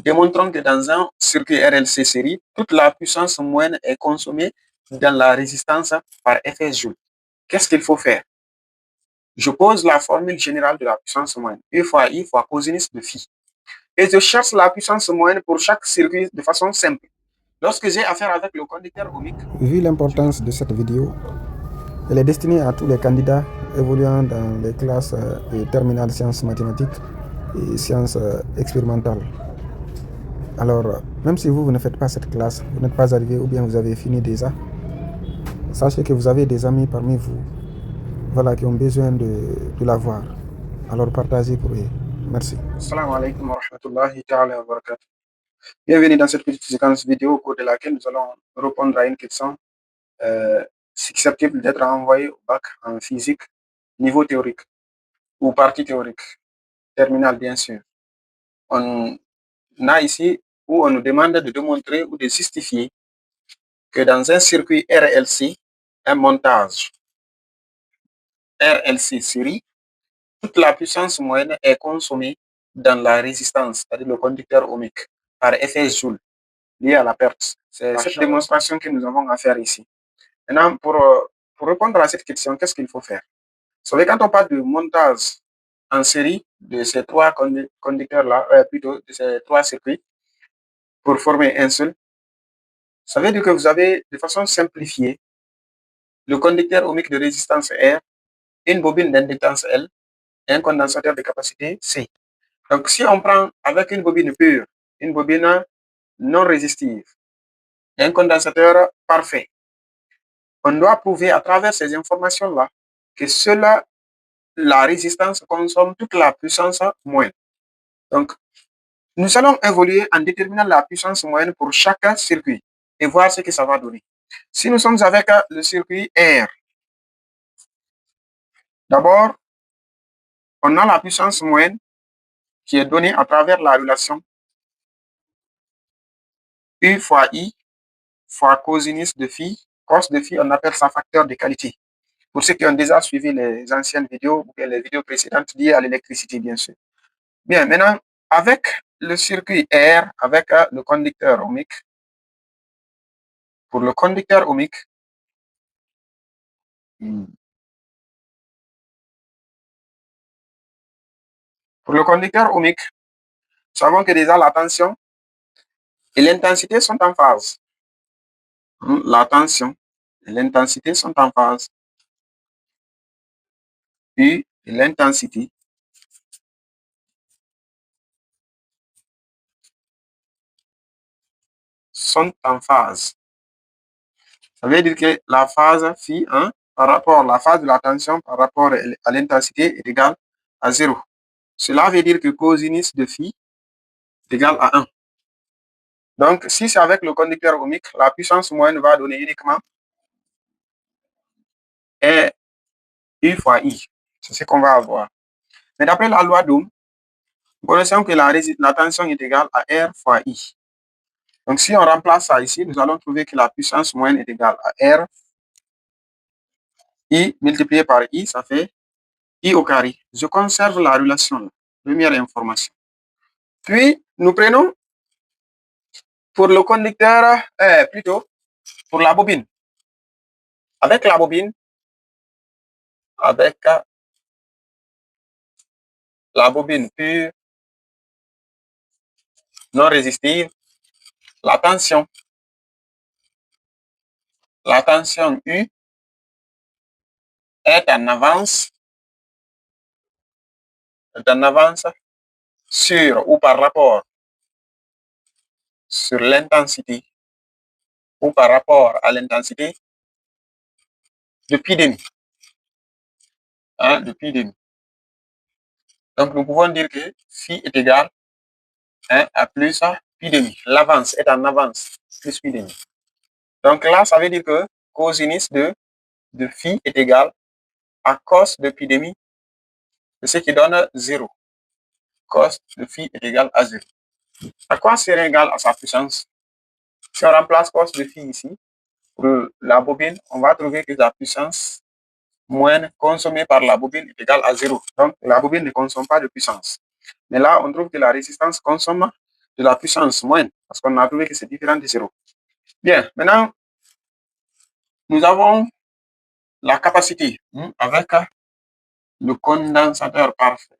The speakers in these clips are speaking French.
Démontrons que dans un circuit RLC série, toute la puissance moyenne est consommée dans la résistance par Fs joule. Qu'est-ce qu'il faut faire? Je pose la formule générale de la puissance moyenne, E fois I fois cosinus de phi. Et je cherche la puissance moyenne pour chaque circuit de façon simple. Lorsque j'ai affaire avec le conducteur ohmique. Vu l'importance de cette vidéo, elle est destinée à tous les candidats évoluant dans les classes de terminale sciences mathématiques et sciences expérimentales. Alors, même si vous ne faites pas cette classe, vous n'êtes pas arrivé ou bien vous avez fini déjà, sachez que vous avez des amis parmi vous, voilà, qui ont besoin de la voir. Alors partagez pour eux. Merci. Assalamu alaikum wa rahmatullahi ta'ala wa barakatuh. Bienvenue dans cette petite séquence vidéo au cours de laquelle nous allons répondre à une question susceptible d'être envoyée au bac en physique, niveau théorique ou partie théorique, terminale bien sûr. On a ici où on nous demande de démontrer ou de justifier que dans un circuit RLC, un montage RLC série, toute la puissance moyenne est consommée dans la résistance, c'est-à-dire le conducteur ohmique, par Fs joule, lié à la perte. C'est cette démonstration que nous avons à faire ici. Maintenant, pour répondre à cette question, qu'est-ce qu'il faut faire? Vous savez, quand on parle de montage en série de ces trois conducteurs-là, plutôt de ces trois circuits, pour former un seul, ça veut dire que vous avez, de façon simplifiée, le conducteur ohmique de résistance R, une bobine d'inductance L et un condensateur de capacité C. Donc, si on prend avec une bobine pure, une bobine non résistive, et un condensateur parfait, on doit prouver à travers ces informations-là que seule la résistance consomme toute la puissance moyenne. Donc, nous allons évoluer en déterminant la puissance moyenne pour chaque circuit et voir ce que ça va donner. Si nous sommes avec le circuit R, d'abord, on a la puissance moyenne qui est donnée à travers la relation U fois I fois cosinus de phi. Cos de phi, on appelle ça facteur de qualité. Pour ceux qui ont déjà suivi les anciennes vidéos ou les vidéos précédentes liées à l'électricité, bien sûr. Bien, maintenant, avec le circuit R, avec le conducteur ohmique, pour le conducteur ohmique, nous savons que déjà la tension et l'intensité sont en phase. La tension et l'intensité sont en phase. U et l'intensité sont en phase. Ça veut dire que la phase phi 1 par rapport à la phase de la tension par rapport à l'intensité est égale à 0. Cela veut dire que cosinus de phi est égal à 1. Donc, si c'est avec le conducteur ohmique, la puissance moyenne va donner uniquement E U fois I. C'est ce qu'on va avoir. Mais d'après la loi d'Ohm, nous connaissons que la tension est égale à R fois I. Donc, si on remplace ça ici, nous allons trouver que la puissance moyenne est égale à R I multiplié par I, ça fait I au carré. Je conserve la relation, première information. Puis, nous prenons pour le conducteur, plutôt pour la bobine. Avec la bobine, pure, non résistive, la tension U est en avance sur ou par rapport sur l'intensité ou par rapport à l'intensité de pi demi. De pi demi. Donc, nous pouvons dire que phi est égal à plus pi demi. L'avance est en avance plus pi demi. Donc là, ça veut dire que cosinus de phi est égal à cos de pi demi, ce qui donne 0. Cos de phi est égal à 0. À quoi serait égal à sa puissance? Si on remplace cos de phi ici, pour la bobine, on va trouver que la puissance moyenne consommée par la bobine est égale à 0. Donc, la bobine ne consomme pas de puissance. Mais là, on trouve que la résistance consomme de la puissance moyenne, parce qu'on a trouvé que c'est différent de 0. Bien, maintenant, nous avons la capacité avec le condensateur parfait.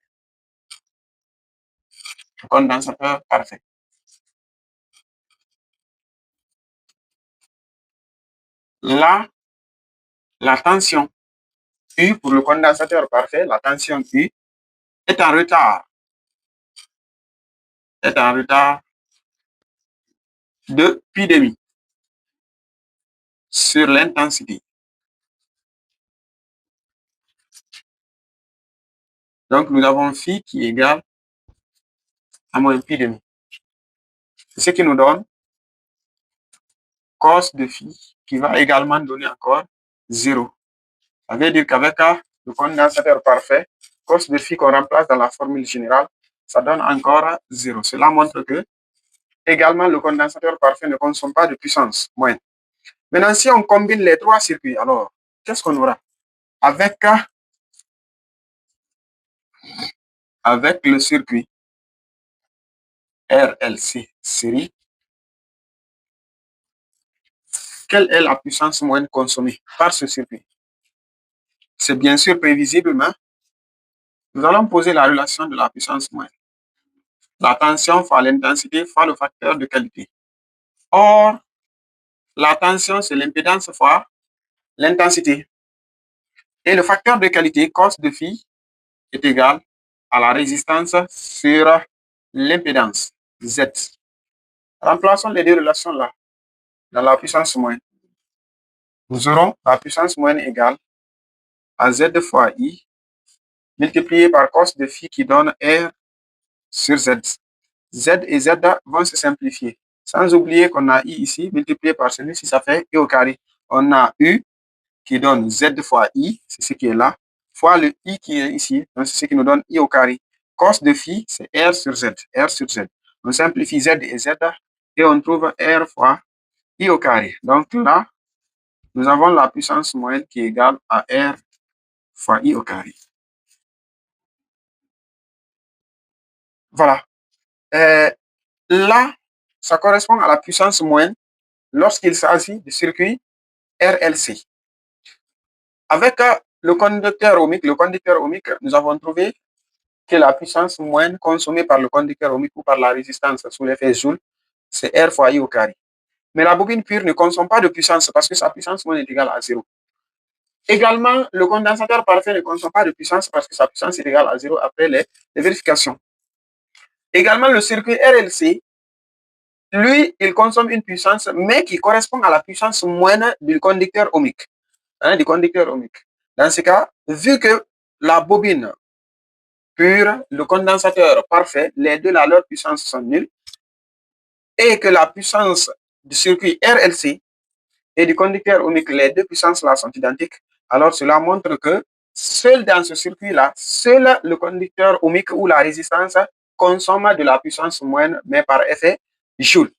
Le condensateur parfait. Là, la tension U pour le condensateur parfait, la tension U est en retard. De pi demi sur l'intensité. Donc, nous avons phi qui est égal à moins pi demi. Ce qui nous donne cos de phi qui va également donner encore 0. Ça veut dire qu'avec le condensateur parfait, cos de phi qu'on remplace dans la formule générale, ça donne encore 0. Cela montre que également le condensateur parfait ne consomme pas de puissance moyenne. Maintenant, si on combine les trois circuits, alors, qu'est-ce qu'on aura? Avec le circuit RLC série, quelle est la puissance moyenne consommée par ce circuit? C'est bien sûr prévisible, mais nous allons poser la relation de la puissance moyenne. La tension fois l'intensité fois le facteur de qualité. Or, la tension, c'est l'impédance fois l'intensité. Et le facteur de qualité, cos de phi, est égal à la résistance sur l'impédance, Z. Remplaçons les deux relations-là dans la puissance moyenne. Nous aurons la puissance moyenne égale à Z fois I multiplié par cos de phi qui donne R sur Z. Z et Z vont se simplifier. Sans oublier qu'on a I ici, multiplié par celui-ci, ça fait I au carré. On a U qui donne Z fois I, c'est ce qui est là, fois le I qui est ici, donc c'est ce qui nous donne I au carré. Cos de phi, c'est R sur Z, R sur Z. On simplifie Z et Z et on trouve R fois I au carré. Donc là, nous avons la puissance moyenne qui est égale à R fois I au carré. Voilà. Là, ça correspond à la puissance moyenne lorsqu'il s'agit du circuit RLC. Avec le conducteur ohmique, nous avons trouvé que la puissance moyenne consommée par le conducteur ohmique ou par la résistance sous l'effet Joule, c'est R fois I au carré. Mais la bobine pure ne consomme pas de puissance parce que sa puissance moyenne est égale à 0. Également, le condensateur parfait ne consomme pas de puissance parce que sa puissance est égale à 0 après les vérifications. Également, le circuit RLC, lui, il consomme une puissance, mais qui correspond à la puissance moyenne du conducteur ohmique. Dans ce cas, vu que la bobine pure, le condensateur parfait, les deux, là, leurs puissances sont nulles, et que la puissance du circuit RLC et du conducteur ohmique, les deux puissances-là sont identiques, alors cela montre que seul dans ce circuit-là, seul le conducteur ohmique ou la résistance consomme de la puissance moyenne, mais par effet Joule.